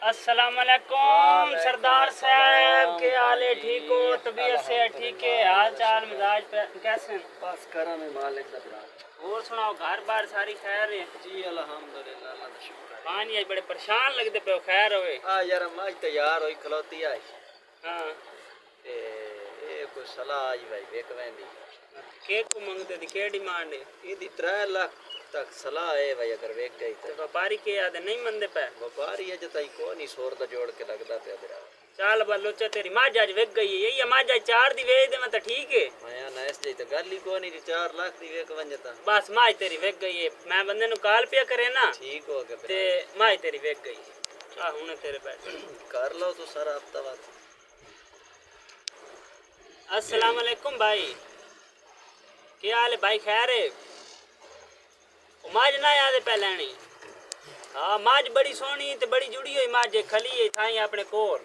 अस्सलाम वालेकुम सरदार साहब, के हाल है? ठीक हो? तबीयत से ठीक है? हाल चाल मिजाज पे कैसे हैं? बस करम है मालिक दा भरा। और सुनाओ, घर बार सारी खैर है? जी अल्हम्दुलिल्लाह, अल्लाह दा शुक्र है। पानी आज बड़े परेशान लगते पे, खैर होवे? यार अम्मा आज तैयार होई खलोती आई हाँ, ते ए कोई सलाह आई भाई वेख वेंदी के को मंगते थी, के डिमांड है? एदी 3 लाख तक सलाह है भाई, अगर वेख गई तो तो व्यापारी के याद नहीं मंदे पे? व्यापारी है जताई को नहीं सोर दा जोड़ के लगदा पे भरा। चाल बलोचा तेरी माँ आज वेग गई है, यही माँ आज 4 दी वेच दे मैं तो ठीक है। माया ना इस जई तो गल ही को नहीं 4 लाख दी वेख वंजता बस माँ तेरी वेग गई है, मैं बंदे नु कॉल पे करे ना ठीक हो गया ते माँ तेरी वेग गई है। आ हुने तेरे पैसे कर लो तो सारा हफ्ता बाद। अस्सलाम वालेकुम भाई, क्या हाल है भाई? खैर है? माज ना याद है पहले नहीं? हाँ, माज बड़ी सोहनी ते बड़ी जुड़ी हुई माज खली है थाई अपने कोल।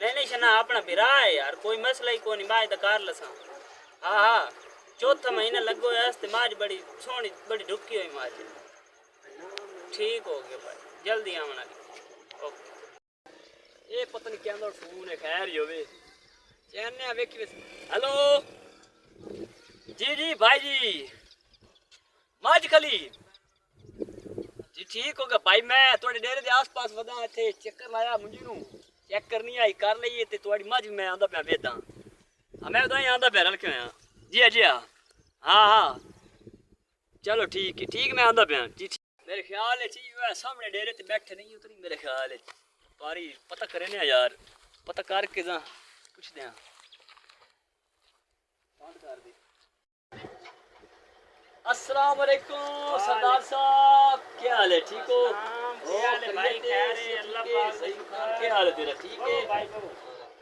नहीं शना अपना बिरा है यार, कोई मसला ही को नहीं, माज दा कर लसा। हाँ हाँ, चौथा महीना लगो है ते माज बड़ी सोहनी बड़ी ढुकी हुई माज। ठीक हो गया भाई, जल्दी आना। ओके। ये पता नहीं क्या फोन है, खैर ही होवे चैन वेखी। हेलो जी जी भाई जी, माज खली जी ठीक होगा भाई। मैं थोड़े डेरे के आस पास वदा इतने चक्कर लाया, मुझे नू चेक करनी आई कर लीए तो थोड़ी मज मैं आंदा पाया वेदा। हाँ मैं उदा आंदा पाया रल के आया जी जी। हाँ हाँ हाँ चलो ठीक है, ठीक मैं आंदा पाया जी। मेरे ख्याल है जी सामने डेरे ते बैठे नहीं उतरी, मेरे ख्याल है पारी पता करे ना यार, पता करके जा कुछ दें कर दे। अस्सलाम वालेकुम सरदार साहब, क्या हाल है? ठीक हो? क्या हाल है भाई? खैर है? अल्लाह पाक सही। क्या हाल है तेरा? ठीक है भाई।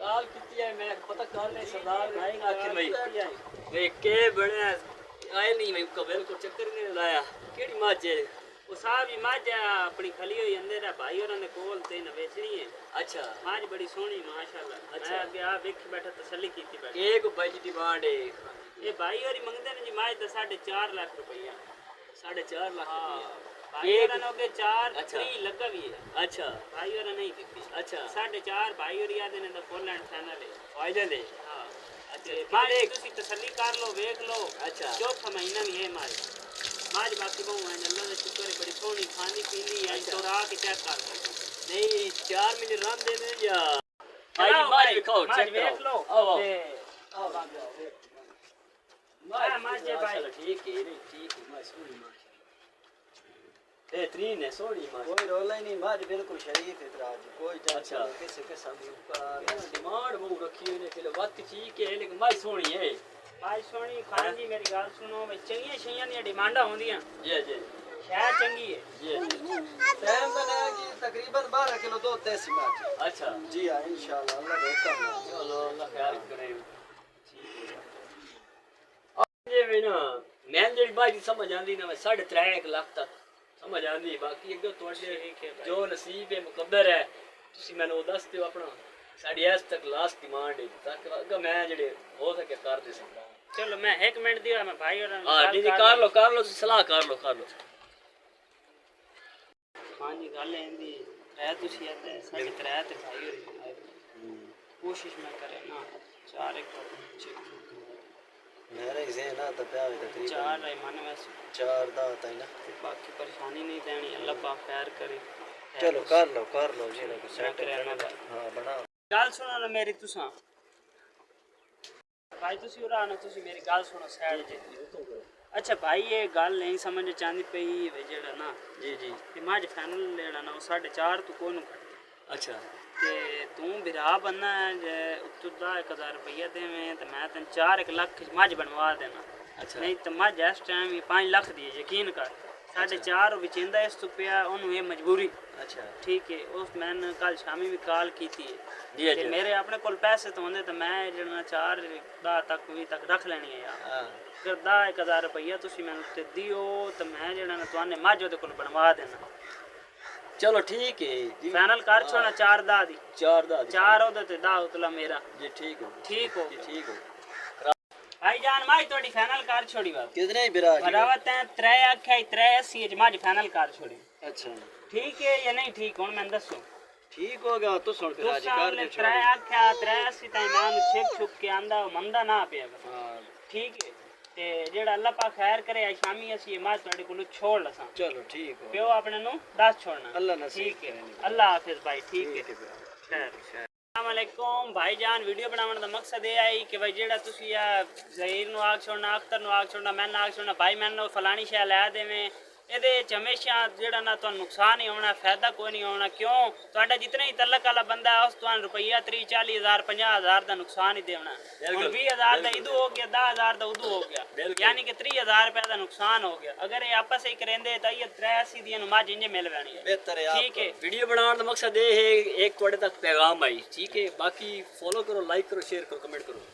काल कितनी है मैं पता कर ले सरदार भाई आखिर भाई के बड़े आए नहीं, मैं कबल को चक्कर नहीं लाया। केड़ी माज है? वो साहब ही माज अपनी खली हुई अंदर है भाई और ने कोल ते न बेचनी है। अच्छा माज बड़ी सोहनी माशाल्लाह। अच्छा। मैं आगे आ वेख बैठा तसल्ली कीती बैठा। एक भाई जी डिमांड है ये भाई और मंगदे ने जी माज दा 4.5 लाख रुपया। 4.5 लाख हाँ, रुपया। भाई एक और ने 4 अच्छा। फ्री लगा भी है। अच्छा भाई और नहीं दी। अच्छा 4.5 भाई और याद ने तो फुल एंड फाइनल है। फाइनल है। हाँ, अच्छा माज कितने? तुसी तसल्ली कर लो, वेख लो। अच्छा चौथा महीना भी है माज। माज बाकी बहु है, अल्लाह का शुक्र है, बड़ी सोहनी खानी पीनी है। अच्छा। तो रा के चेक कर लो। नहीं 4 महीने रन देने या भाई चलाओ माज भाई, दिखाओ माज चेक देख लो। आओ आओ आओ माज माज जे भाई। चलो ठीक है नहीं ठीक है माज सोनी माज बेहतरीन है सोनी माज। कोई रोला ही नहीं, माज बिल्कुल शरीफ है तराज, कोई अच्छा। टेंशन किसी किस्म की ऊपर डिमांड बहुत रखी है के लिए बात ठीक है, लेकिन माज सोनी है। माज सोहनी खान जी, मेरी गल सुनो भाई, चंगियां शइयां दी डिमांडां होंदियां, जी जी शहर चंगी है। जी टाइम बना कि तकरीबन 12 किलो दूध देसी माज। अच्छा जी हाँ इंशाल्लाह, अल्लाह का हुक्म है। चलो अल्लाह ख्याल करे। ये भी ना मैं जेडी बाजी समझ आंदी ना, मैं 3.5 लाख तक समझ आंदी, बाकी अगर तुहाडे जो नसीब है मुकद्दर है तुसी मैनू दस दिओ अपना। साडी इस तक लास्ट डिमांड है तक अगर मैं जेडे हो सके कर दे सकदा। चलो मैं 1 मिनट दिया, मैं भाई और हां दी कर लो सलाह कर लो। हाँ जी, गल एंदी है तुसी आते 3.5 ते भाई और कोशिश मैं करे ना 4 एक मेरा ही ज़हन आता प्या है तकरीबन 4 है मन में। 4 दा होता है ना। बाकी परेशानी नहीं देनी, अल्लाह पाक खैर करे। चलो कर लो जी, लोग सेट हां बना। गल सुनो ना मेरी, तुसा भाई तुसी उरा ना, तुसी मेरी गल सुनो साइड जे। अच्छा भाई, ये गल नहीं समझ चांदी पई वे जेड़ा ना जी जी कि माज फाइनल लेना ना 4.5 तू कोनु खड़ अच्छा ते तू बिरा बनना है जे उत्तुदा 1000 रुपया देवें ते मैं तेन 4 लाख मज बनवा देना। अच्छा नहीं तो मज इस टाइम ही 5 लाख दी, यकीन कर। 4.5 विचेंदा इस तो पिया ओनू ये मजबूरी। अच्छा ठीक है, उस मैंने कल शामी भी कॉल की थी जी कि जी मेरे अपने कोल पैसे तो होंगे तो मैं जरा 4 दा तक भी तक रख लेनी है यार। हां अगर 10,000 रुपया तुसी मैंने उत्ते दियो तो मैं जरा ना तुआने मज ओदे कोल बनवा देना। चलो ठीक है जी। फाइनल कर छोड़ना 4 दा दी, 4 दा 4 ओदे ते 10 उतला मेरा। जी ठीक हो ठीक हो जी ठीक हो। भाई जान माई थोड़ी फाइनल कर छोड़ी बात। कितने ही बिरा बरावत है 3 आख्या 3 80 मज फाइनल कर छोड़ी। अच्छा ठीक है या नहीं ठीक? हुन मैं दसो ठीक हो गया तो सुन फिर आज तुसा कर ने दे त्रै आख्या 83 ताई मैं छेक छुक के आंदा मंदा ना पिया बस। हां ठीक है ते जेड़ा अल्लाह पाक खैर करे आज शामी असी ये माज ਤੁਹਾਡੇ ਕੋਲ छोड़ लसा चलो ठीक हो ਪਿਓ ਆਪਣੇ ਨੂੰ ਦੱਸ ਛੋड़ना अल्लाह नसीब ठीक है करे। अल्लाह हाफिज भाई ठीक है ठीक है खैर अस्सलामुअलैकुम भाईजान वीडियो बनाने का मकसद ये है कि भाई जेड़ा तुसी आ ज़हीर नु आग छोड़ना अख्तर नु आग छोड़ना मैं आग छोड़ना भाई मैंने फलानी शै लै देवें ਇਹਦੇ ਚ ਹਮੇਸ਼ਾ ਜਿਹੜਾ ਨਾ ਤੁਹਾਨੂੰ ਨੁਕਸਾਨ ਹੀ ਹੋਣਾ ਫਾਇਦਾ ਕੋਈ ਨਹੀਂ ਹੋਣਾ ਕਿਉਂ ਤੁਹਾਡਾ ਜਿਤਨਾ ਹੀ ਤਲਕ ਵਾਲਾ ਬੰਦਾ ਹੈ ਉਸ ਤੁਹਾਨੂੰ ਰੁਪਈਆ 30 40 ਹਜ਼ਾਰ 50 ਹਜ਼ਾਰ ਦਾ ਨੁਕਸਾਨ ਹੀ ਦੇਣਾ ਹੁਣ 20 ਹਜ਼ਾਰ ਦਾ ਇਦੂ ਹੋ ਗਿਆ 10 ਹਜ਼ਾਰ ਦਾ ਉਦੂ ਹੋ ਗਿਆ ਯਾਨੀ ਕਿ 30 ਹਜ਼ਾਰ ਰੁਪਏ ਦਾ ਨੁਕਸਾਨ ਹੋ ਗਿਆ ਅਗਰ ਇਹ ਆਪਸ ਹੀ ਕरेंगे ਤਾਂ ਇਹ 83 ਦੀਆਂ ਨਮਾਜ਼ ਇੰਜ ਮਿਲ ਵਣੀ ਹੈ बेहतर है ठीक है वीडियो बनाने का मकसद ये है एक थोड़े तक पैगाम आई ठीक है बाकी फॉलो करो लाइक करो शेयर करो कमेंट करो